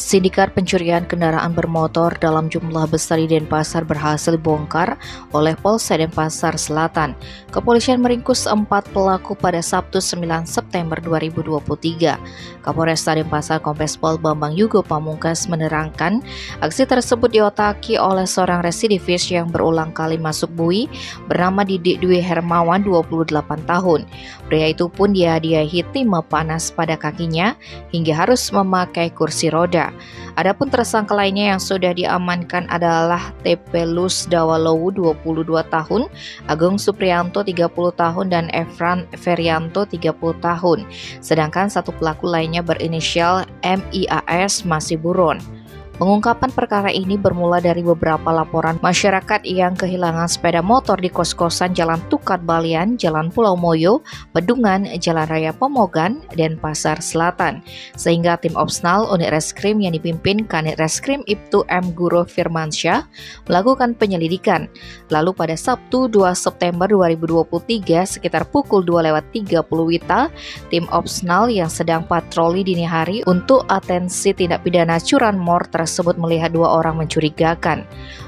Sindikat pencurian kendaraan bermotor dalam jumlah besar di Denpasar berhasil dibongkar oleh Polsek Denpasar Selatan. Kepolisian meringkus 4 pelaku pada Sabtu 9 September 2023. Kapolresta Denpasar Kombes Pol Bambang Yugo Pamungkas menerangkan, aksi tersebut diotaki oleh seorang residivis yang berulang kali masuk bui bernama Didik Dwi Hermawan 28 tahun. Pria itu pun dihadiahi timah panas pada kakinya hingga harus memakai kursi roda. Adapun tersangka lainnya yang sudah diamankan adalah Tepelus Dawalowu 22 tahun, Agung Supriyanto 30 tahun dan Efran Ferianto 30 tahun. Sedangkan satu pelaku lainnya berinisial MIAS masih buron. Pengungkapan perkara ini bermula dari beberapa laporan masyarakat yang kehilangan sepeda motor di kos-kosan Jalan Tukat Balian, Jalan Pulau Moyo, Bedungan, Jalan Raya Pemogan, Denpasar Selatan. Sehingga tim Opsnal Unit Reskrim yang dipimpin Kanit Reskrim Ibtu M. Guru Firmansyah melakukan penyelidikan. Lalu pada Sabtu 2 September 2023 sekitar pukul 2:30 WITA, tim Opsnal yang sedang patroli dini hari untuk atensi tindak pidana curanmor tersebut melihat 2 orang mencurigakan.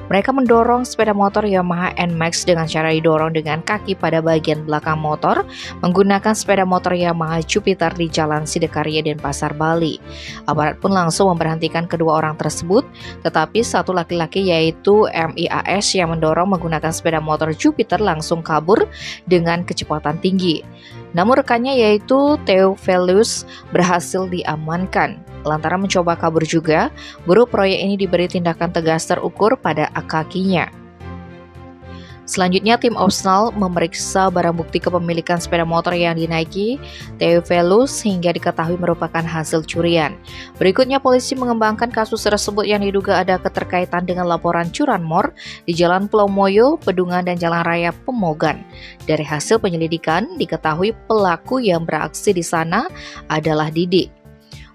Mereka mendorong sepeda motor Yamaha NMAX dengan cara didorong dengan kaki pada bagian belakang motor menggunakan sepeda motor Yamaha Jupiter di Jalan Sidekarya Denpasar, Bali. Aparat pun langsung memberhentikan kedua orang tersebut, tetapi satu laki-laki yaitu MIAS yang mendorong menggunakan sepeda motor Jupiter langsung kabur dengan kecepatan tinggi. Namun rekannya yaitu Theophilus berhasil diamankan. Lantaran mencoba kabur juga, buruh proyek ini diberi tindakan tegas terukur pada kakinya. Selanjutnya tim Opsnal memeriksa barang bukti kepemilikan sepeda motor yang dinaiki Theophilus hingga diketahui merupakan hasil curian. Berikutnya polisi mengembangkan kasus tersebut yang diduga ada keterkaitan dengan laporan curanmor di Jalan Pulau Moyo, Bedungan dan Jalan Raya Pemogan. Dari hasil penyelidikan diketahui pelaku yang beraksi di sana adalah Didik.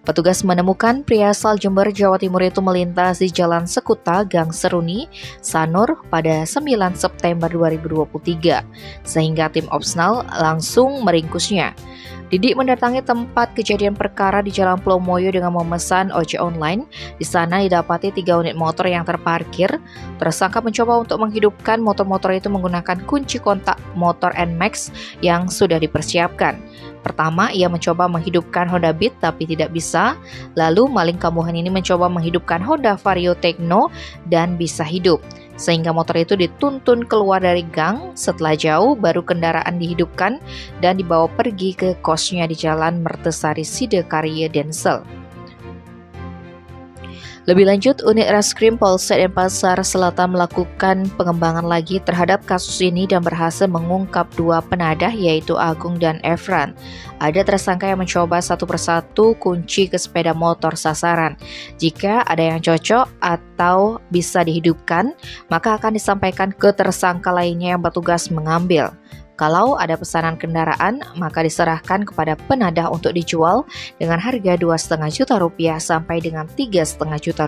Petugas menemukan pria asal Jember, Jawa Timur itu melintas di Jalan Sekuta, Gang Seruni, Sanur pada 9 September 2023, sehingga tim Opsnal langsung meringkusnya. Didik mendatangi tempat kejadian perkara di Jalan Pulau Moyo dengan memesan ojek online. Di sana didapati 3 unit motor yang terparkir. Tersangka mencoba untuk menghidupkan motor-motor itu menggunakan kunci kontak motor NMAX yang sudah dipersiapkan. Pertama, ia mencoba menghidupkan Honda Beat tapi tidak bisa. Lalu maling kambuhan ini mencoba menghidupkan Honda Vario Tekno dan bisa hidup. Sehingga motor itu dituntun keluar dari gang. Setelah jauh, baru kendaraan dihidupkan dan dibawa pergi ke kosnya di Jalan Mertesari Sidekarya, Densel. Lebih lanjut, Unit Reskrim Polsek Denpasar Selatan melakukan pengembangan lagi terhadap kasus ini dan berhasil mengungkap 2 penadah yaitu Agung dan Efran. Ada tersangka yang mencoba satu persatu kunci ke sepeda motor sasaran. Jika ada yang cocok atau bisa dihidupkan, maka akan disampaikan ke tersangka lainnya yang bertugas mengambil. Kalau ada pesanan kendaraan, maka diserahkan kepada penadah untuk dijual dengan harga Rp2,5 juta sampai dengan Rp3,5 juta.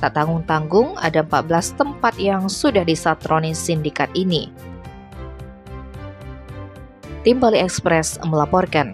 Tak tanggung-tanggung, ada 14 tempat yang sudah disatroni sindikat ini. Tim Bali Express melaporkan.